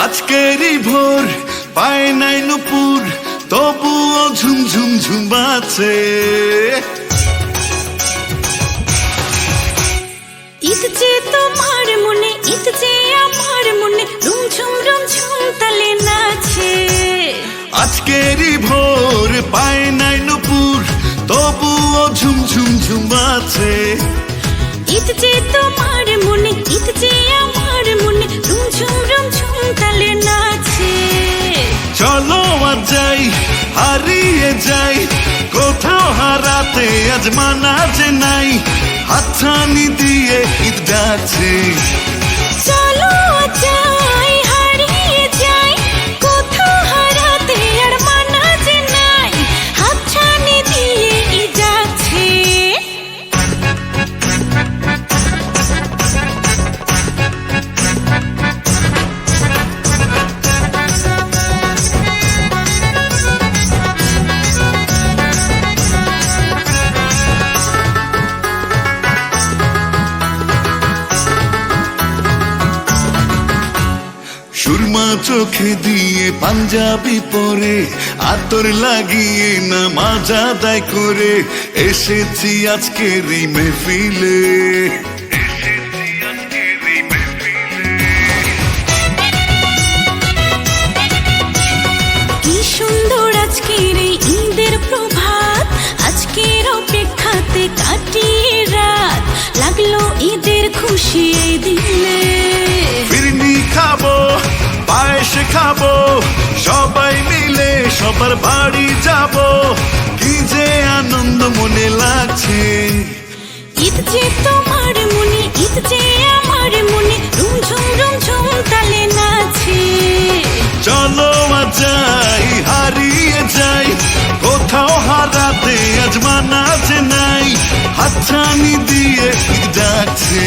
আজকেরই ভোর পায় নাই নুপুর, তবুও ঝুমঝুম ঝুমাচ্ছে। ঈদ যে তোমার মনে, ঈদ যে আমার মনে, রুমঝুম রুমঝুম তালে নাচে। আজকেরই ভোর পায় নাই নুপুর, তবুও ঝুমঝুম ঝুমাচ্ছে। ঈদ যে তোমার মনে, ঈদ যে আমার মনে, রুমঝুম রুমঝুম তালে নাচে। চলো আজ যাই, হারিয়ে যাই, কোথাও হারাতে আজ মানা যে নাই, হাতছানি দিয়ে ঈদ ডাকছে। চলো যাই, হারিয়ে যাই, কোথাও হারাতে আর মানা যে নাই, হাতছানি দিয়ে ঈদ ডাকছে। সুরমা চোখে দিয়ে পাঞ্জাবি পরে, আতর লাগিয়ে নামাজ আদায় করে এসেছি আজকের এই মেহফিলে। কি সুন্দর আজকের এই ঈদের প্রভাত, আজকের অপেক্ষাতে কাটিয়ে রাত, লাগলো ঈদের খুশি এই দিনে। ফিরনি খাবো, পায়েস খাবো, সবাই মিলে সবার বাড়ি যাব, কি যে আনন্দ মনে লাগছে। ঈদ যে তোমার মনে, ঈদ যে আমার মনে, রুমঝুম রুমঝুম তালে নাচে। চলো আজ যাই, হারিয়ে যাই, কোথাও হারাতে আজ মানা যে নাই, হাতছানি দিয়ে ঈদ ডাকছে।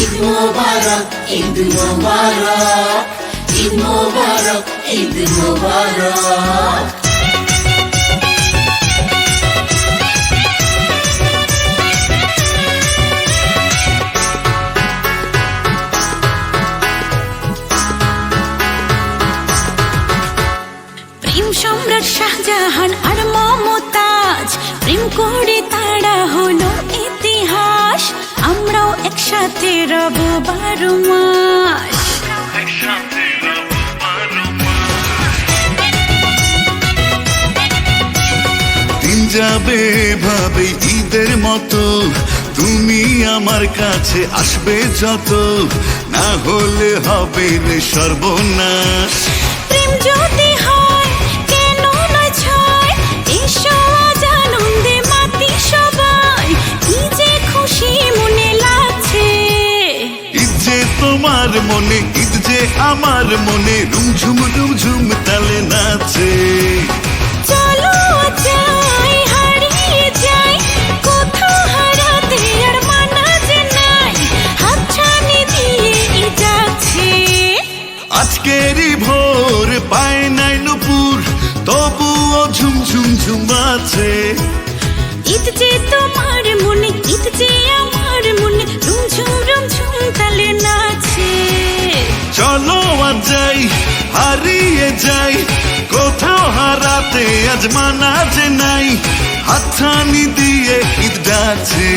ঈদ মোবারক, ঈদ মোবারক, ঈদ মোবারক, ঈদ মোবারক। প্রেম সম্রাট শাহজাহান আর মমতাজ, প্রেম করে তারা হলো ইতিহাস, আমরাও একসাথে রব 12 মাস। দিন যাবে ভাবে ঈদের মতো, তুমি আমার কাছে আসবে যত, না হলে হবে রে সর্বনাশ। প্রেম যদি হয় কেন নয় ছয়, এসো আজ আনন্দে মাতি সবাই, কি যে খুশি মনে লাগছে। ঈদ যে তোমার মনে, ঈদ যে আমার মনে, রুমঝুম রুমঝুম তালে নাচে। চলো যাই, হারিয়ে যাই, কোথাও হারাতে আর মানা যে নাই, হাতছানি দিয়ে ঈদ যাচ্ছে। আজকেরই ভোর পায় নাই নুপুর, তবুও ঝুমঝুম ঝুমাচ্ছে। ঈদ যে তোমার মনে, ঈদ যে আমার মনে, রুমঝুম রুমঝুম তালে নাচে। চলো আজ যাই, হারিয়ে যাই, কোথাও হারাতে আজ মানা যে নাই, হাতছানি দিয়ে ঈদ ডাকছে।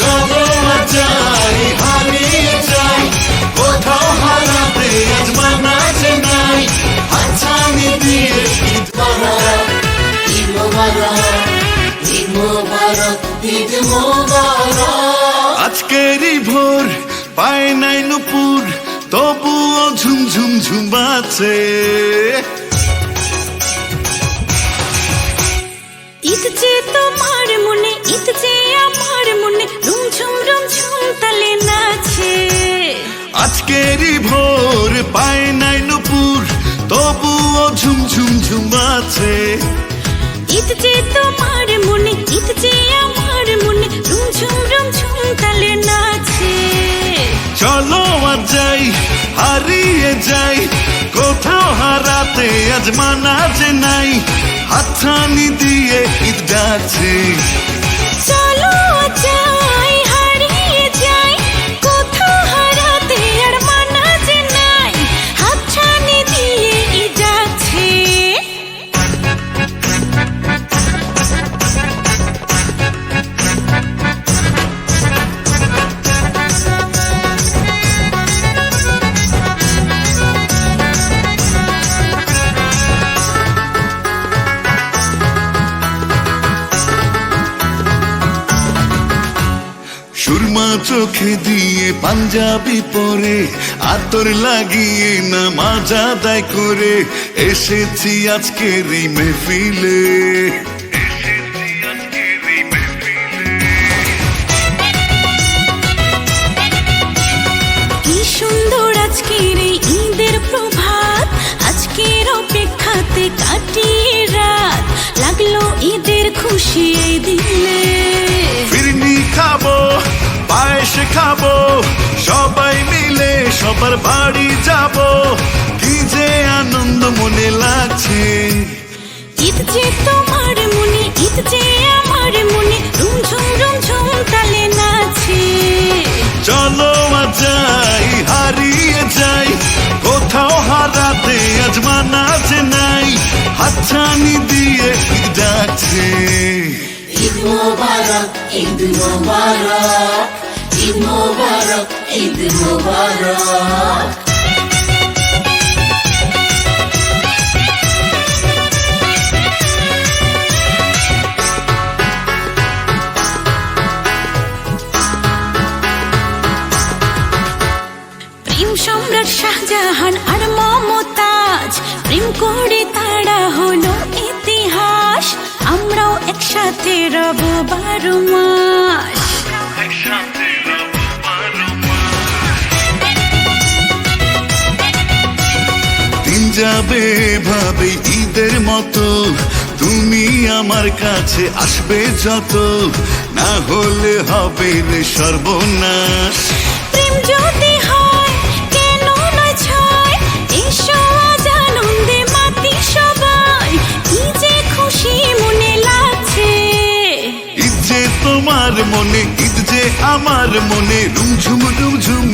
চলো আজ যাই, হারিয়ে যাই, কোথাও হারাতে আজ মানা যে নাই, হাতছানি দিয়ে ঈদ মোবারক, ঈদ মোবারক, ঈদ মোবারক, ঈদ মোবারক। আজকেরই ভোর পায় নাই নুপুর, তবুও ঝুমঝুম ঝুমাচ্ছে। ঈদ যে তোমার মনে, ঈদ যে আমার মনে, রুমঝুম রুমঝুম তালে নাচে। আজকেরই ভোর পায় নাই নুপুর, তবুও ঝুমঝুম ঝুমাচ্ছে। ঈদ যে তোমার মনে, ঈদ যে আমার মনে, রুমঝুম রুমঝুম তালে নাচে। চলো আজ যাই, হারিয়ে যাই, কোথাও হারাতে আজ মানা যে নাই, হাতছানি দিয়ে ঈদ ডাকছে। চলো যাই, হারিয়ে চোখে দিয়ে পাঞ্জাবি পরে আতর লাগিয়ে নামাজ আদায় করে এসেছি আজকের এই মেহফিলে। কি সুন্দর আজকের এই ঈদের প্রভাত, আজকের অপেক্ষাতে কাটিয়ে রাত, লাগলো ঈদের খুশি এই দিলে। ফিরনি খাবো, পায়েস খাবো, সবাই মিলে সবার বাড়ি যাব, কি যে আনন্দ মনে লাগছে। ঈদ যে তোমার মনে, ঈদ যে আমার মনে, রুমঝুম রুমঝুম তালে নাচে। চলো আজ যাই, হারিয়ে যাই, কোথাও হারাতে আজ মানা যে নাই, হাতছানি দিয়ে ঈদ ডাকছে। ঈদ মোবারক, ঈদ মোবারক, ঈদ মোবারক, ঈদ মোবারক। প্রেম সম্রাট শাহজাহান আর মমতাজ, প্রেম করে তারা হলো ইতিহাস, আমরাও একসাথে রব 12 মাস। দিন যাবে ভাবে ঈদের মতো, তুমি আমার কাছে আসবে যত, না হলে হবে রে সর্বনাশ। প্রেম যদি হয় কেন নয় ছয়, এসো আজ আনন্দে মাতি সবাই, কি যে খুশি মনে লাগছে। ঈদ যে তোমার মনে, ঈদ যে আমার মনে, রুমঝুম রুমঝুম